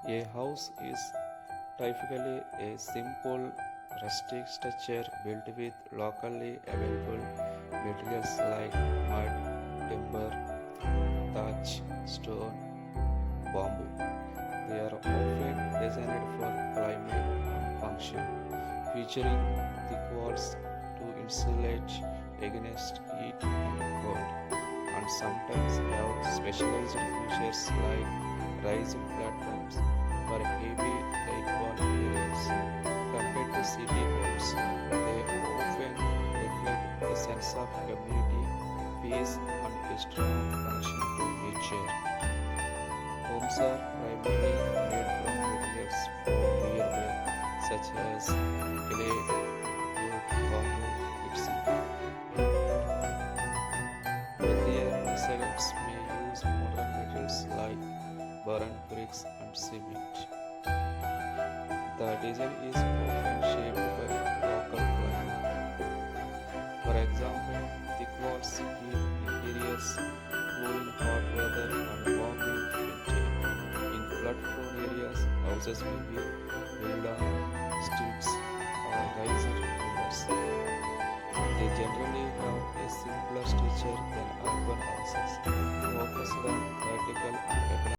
A house is typically a simple, rustic structure built with locally available materials like mud, timber, thatch, stone, bamboo. They are often designed for climate and function, featuring thick walls to insulate against heat and cold, and sometimes have specialized features like rising platforms for heavy rainfall areas. Compared to city homes, they often reflect a sense of community, peace, and a strong connection to nature. Homes are primarily made from materials found nearby, such as clay, wood, bamboo, etc. Wealthier residents may use modern materials like burned bricks and cement. The design is often shaped by local climate. For example, thick walls keep interiors cool in hot weather and warm in winter. In flood-prone areas, houses may be built on stilts or riser pillars. They generally have a simpler structure than urban houses, focused on practical and economic